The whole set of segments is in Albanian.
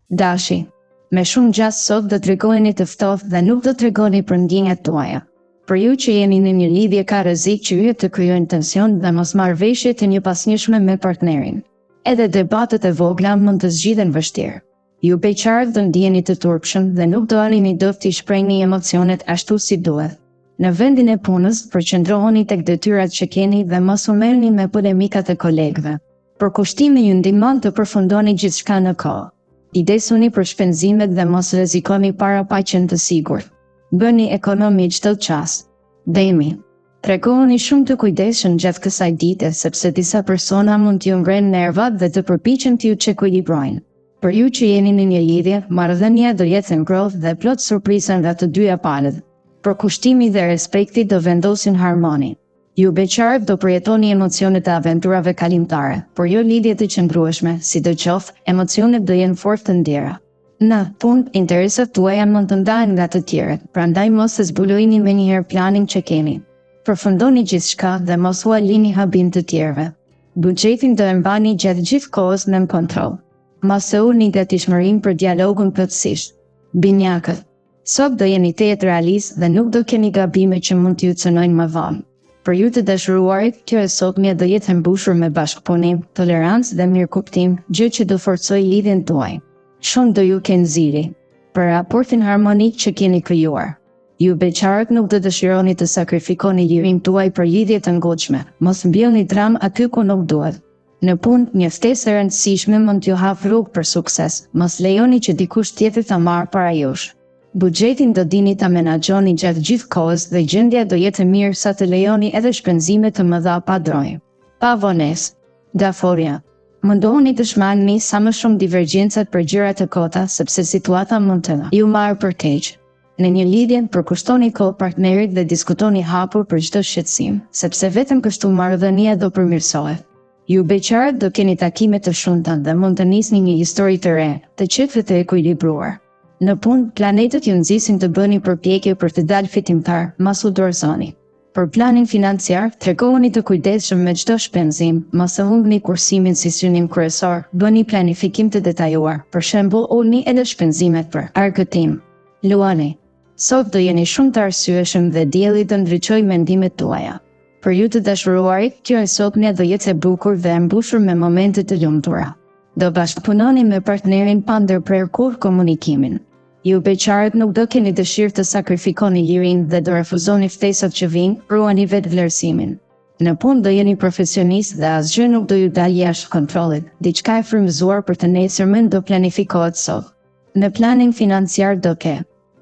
Dashi, me shumë gjatë sot do t'rregoni të ftohtë dhe nuk do t'rregoni për ndjenjat tuaja. Për ju që jeni në një lidhje ka rrezik që ju të krijojnë tension dhe mosmarrëveshje të njëpasnjëshme me partnerin. Edhe debatet e vogla mund të zgjidhen vështirë. Ju beqarët do ndjeni të turpshëm dhe nuk do arrini dot t'i shprehni emocionet ashtu si duhet. Në vendin e punës, përqendrohuni tek detyrat që keni dhe mos u merrni me polemikat e kolegëve. Përkushtimi ju ndihmon të përfundoni gjithçka në kohë. Idesuni për shpenzimet dhe mos rrezikoni parapaqen të sigurt. Bëni ekonomi çdo çast. Demi. Tregoni shumë të kujdesshëm gjatë kësaj dite sepse disa persona mund t'ju ngrenë nervat dhe të përpiqen t'ju çekuilibrojnë. Për ju që jeni në një lidhje, marrëdhënia do jetë ngrohtë dhe plot surpriza nga të dyja palët. Përkushtimi dhe respekti do vendosin harmoni. Ju beqarët do përjetoni emocionet e aventurave kalimtare, por jo lidhje të qëndrueshme, sidoqoftë, emocionet do jenë fort të ndjera. Në punë, interesat tuaja mund të ndahen nga të tjerët, prandaj mos e zbulojini menjëherë planin që keni. Përfundoni gjithçka dhe mos u lini habin të tjerëve. Buxhetin do e mbani gjatë gjithë kohës në kontroll. Mos e ulni gatishmërinë për dialogun plotësisht. Binjakët. Sot do jeni teatralist dhe nuk do keni gabime që mund t'ju cënojnë më vonë. Për ju të dashuruarit, kjo e sotmja do jetë e mbushur me bashkëpunim, tolerancë dhe mirëkuptim, gjë që do forcojë lidhjen tuaj. Shumë do ju kenë zili për raportin harmonik që keni krijuar. Ju beqarët nuk do dëshironi të sakrifikoni lirinë tuaj për lidhje të ngutshme. Mos mbjellni dram aty ku nuk duhet. Në punë, një ftesë e rëndësishme mund t'ju hap rrugë për sukses. Mos lejoni që dikush tjetër ta marrë para jush. Buxhetin do dini ta menaxhoni gjatë gjithë kohës dhe gjendja do jetë e mirë sa të lejoni edhe shpenzime të mëdha pa dronjë. Pa vonesë. Daforia. Mundohuni të shmanni sa më shumë divergjencat për gjëra të kota sepse situata mund të ju marrë për keq. Në një lidhje, përkushtoni kohë partnerit dhe diskutoni hapur për çdo shqetësim, sepse vetëm kështu marrëdhënia do përmirësohet. Ju beqarët do keni takime të shumta dhe mund të nisni një histori të re, të qetë të ekuilibruar. Në punë, planetët ju nxisin të bëni përpjekje për të dalë fitimtar, mos u dorëzoni. Për planin financiar, tregohuni të kujdesshëm me çdo shpenzim, mos e humbni kursimin si synim kryesor, bëni planifikim të detajuar, për shembull, ulni edhe shpenzimet për argëtim. Luani. Sot do jeni shumë të arsyeshëm dhe dielli do ndriçojë mendimet tuaja. Për ju të dashuruarit, kjo e sotmja do jetë e bukur dhe e mbushur me momente të lumtura. Do bashkëpunoni me partnerin pa ndërprerë kurrë komunikimin. Ju beqarët nuk do keni dëshirë të sakrifikoni lirinë dhe do refuzoni ftesat që vinë, ruani vetë vlerësimin. Në punë do jeni profesionist dhe asgjë nuk do ju dalë jashtë kontrollit. Diçka e frymëzuar për të nesërmen do planifikohet sot. Në planin financiar do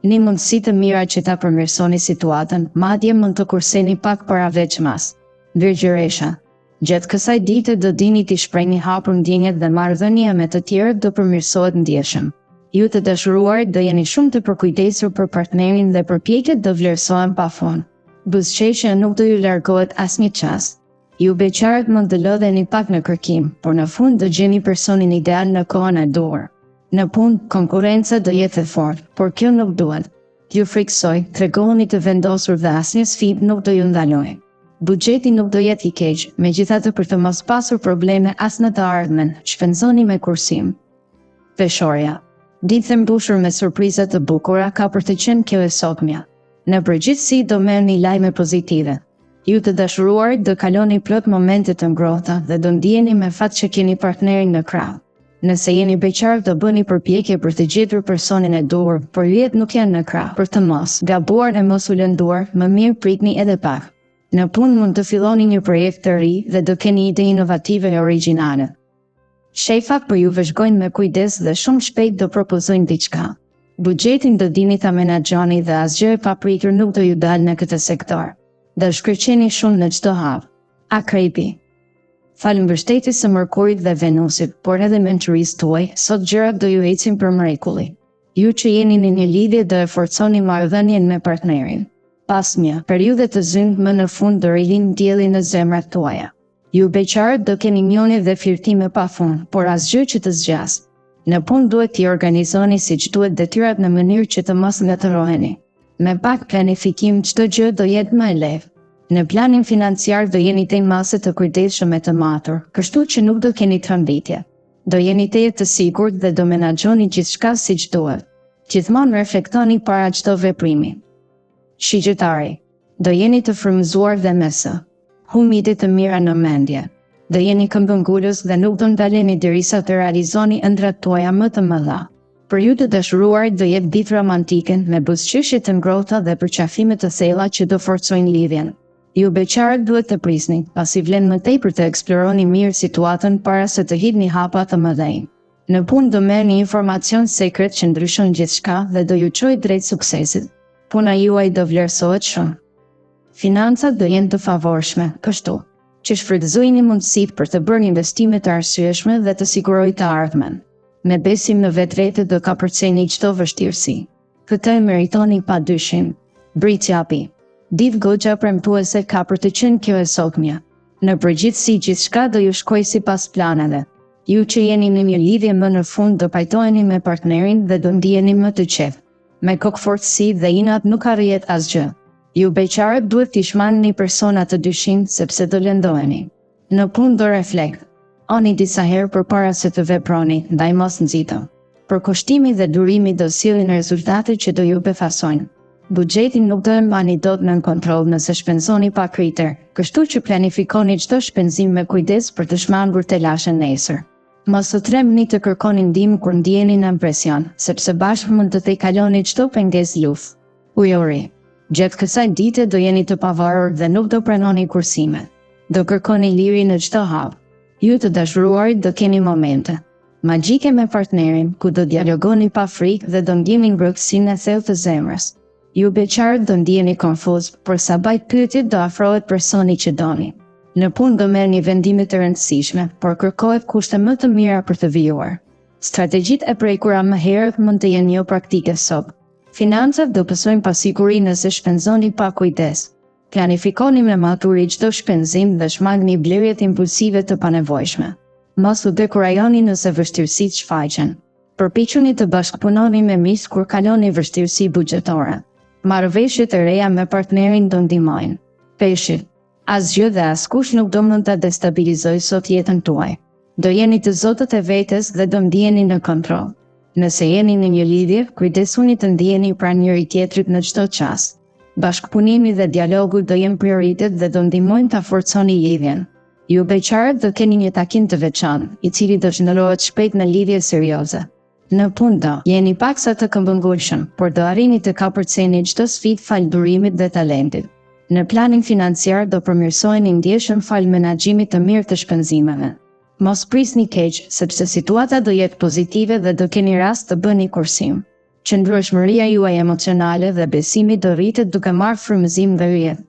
një mundësi të mira që ta përmirësoni situatën, madje mund të kurseni pak para veçmas. Virgjëresha. Gjatë kësaj dite do dini t'i shprehni hapur ndjenjat dhe marrëdhënia me të tjerët do përmirësohet ndjeshëm. Ju të dashuruarit do jeni shumë të përkujdesur për partnerin dhe përpjekjet do vlerësohen pafund. Buzëqeshja nuk do ju largohet asnjë çast. Ju beqarët mund të lodheni pak në kërkim, por në fund do gjeni personin ideal në kohën e duhur. Në punë, konkurenca do jetë e fortë, por kjo nuk duhet t'ju friksoj, tregoni të vendosur dhe asnjë sfidë nuk do ju ndalojë. Buxheti nuk do jetë i keq, megjithatë për të mos pasur probleme as në të ardhmen, shpenzoni me kursim. Peshorja. Ditë e mbushur me surpriza të bukura ka për të qenë kjo e sotmja. Në përgjithësi do merrni lajme pozitive. Ju të dashuruarit do kaloni plot momente të ngrohta dhe do ndjeni me fat që keni partnerin në krah. Nëse jeni beqar do bëni përpjekje për të gjetur personin e duhur, por yjet nuk janë në krah. Për të mos gabuar e mos u lënduar, më mirë pritni edhe pak. Në punë mund të filloni një projekt të ri dhe do keni ide inovative e origjinale. Shefat për ju vëzhgojnë me kujdes dhe shumë shpejt do propozojnë diçka. Buxhetin do dini ta menaxhoni dhe asgjë e papritur nuk do ju dalë në këtë sektor. Do shkërqeni shumë në çdo havë. Akrepi. Falë mbështetjes së Mërkurit dhe Venusit, por edhe mençurisë tuaj, sot gjërat do ju ecin për mrekulli. Ju që jeni në një lidhje do e forconi marrëdhënien me partnerin. Pasmja, periudhe të zynë më në fund do rilin dielli në zemrat tuaja. Ju beqarët do keni mjone dhe flirtime pafund, por asgjë që të zgjas. Në punë duhet t'i organizoni siç duhet detyrat në mënyrë që të mos ngatëroheni. Me pak planifikim çdo gjë do jetë më e lehtë. Në planin financiar do jeni të mase të kujdesshëm e të matur, kështu që nuk do keni trembitje. Do jeni të jetë të sigurt dhe do menaxhoni gjithçka siç duhet. Gjithmonë reflektoni para çdo veprimi. Shigjetari. Do jeni të frymëzuar dhe mesë. Humite të mira në mendje. Do jeni këmbëngulës dhe nuk do ndaleni derisa të realizoni ëndrat tuaja më të mëdha. Për ju të dashuruarit do jetë ditë romantike me buzëqeshje të ngrohta dhe përqafime të thella që do forcojnë lidhjen. Ju beqarët duhet të prisni, pasi vlen më tepër të eksploroni mirë situatën para se të hidhni hapa të mëdhenj. Në punë do merrni informacion sekret që ndryshon gjithçka dhe do ju çojë drejt suksesit. Puna juaj do vlerësohet shumë. Financat do jenë të favorshme, kështu që shfrytëzoni mundësitë për të bërë investime të arsyeshme dhe të sigurojë të ardhmen. Me besim në vetvete do kapërceni çdo vështirësi. Këtë e meritoni padyshim. Britsjapi. Ditë goxha premtuese ka për të qenë kjo e sotmja. Në përgjithësi gjithçka do ju shkojë sipas planeve. Ju që jeni në një lidhje më në fund do pajtoheni me partnerin dhe do ndiheni më të qetë. Me kokëfortësi dhe inat nuk arrihet asgjë. Ju beqarët duhet t'i shmanni persona të dyshim sepse do lëndoheni. Në punë do reflekt. Oni disa herë përpara se të veproni, ndaj mos nxito. Përkushtimi dhe durimi do sillin rezultate që do ju befasojnë. Buxhetin nuk do e mbani dot nën kontroll nëse shpenzoni pa kriter, kështu që planifikoni çdo shpenzim me kujdes për të shmangur telashen nesër. Mos të tremni të kërkoni ndihmë kur ndjeni në presion, sepse bashkë mund të tejkaloni çdo pengesë luftë. Ujori. Gjatë kësaj dite do jeni të pavarur dhe nuk do pranoni kursimet. Do kërkoni liri në çdo hap. Ju të dashuruarit do keni momente magjike me partnerin, ku do dialogoni pa frikë dhe do ndjeni ngrohtësinë e thellë të zemrës. Ju beqarët do ndjeni konfuz, por sa bajt pyetjet do afrohet personi që doni. Në punë do merrni vendime të rëndësishme, por kërkohet kushte më të mira për të vijuar. Strategjitë e prekura më herët mund të jenë jo praktike sot. Financat do pësojnë pasiguri nëse shpenzoni pa kujdes. Planifikoni me maturi çdo shpenzim dhe shmangni blerjet impulsive të panevojshme. Mos u dekurajoni nëse vështirësitë shfaqen. Përpiquni të bashkëpunoni me miq kur kaloni vështirësi buxhetore. Marrëveshjet e reja me partnerin do ndihmojnë. Peshi. Asgjë dhe askush nuk do mund ta destabilizojë sot jetën tuaj. Do jeni të zotët e vetes dhe do ndiheni në kontroll. Nëse jeni në një lidhje, kujdesuni të ndiheni pranë njëri tjetrit në çdo çast. Bashkëpunimi dhe dialogu do jenë prioritet dhe do ndihmojnë ta forconi lidhjen. Ju beqarët do keni një takim të veçantë, i cili do shndërrohet shpejt në lidhje serioze. Në punë do jeni paksa të këmbëngulshëm, por do arrini të kapërceni çdo sfidë fal durimit dhe talentit. Në planin financiar do përmirësoheni ndjeshëm fal menaxhimit të mirë të shpenzimeve. Mos prisni keq, sepse situata do jetë pozitive dhe do keni rast të bëni kursim. Qëndrueshmëria juaj emocionale dhe besimi do rritet duke marrë frymëzim dhe rrjet.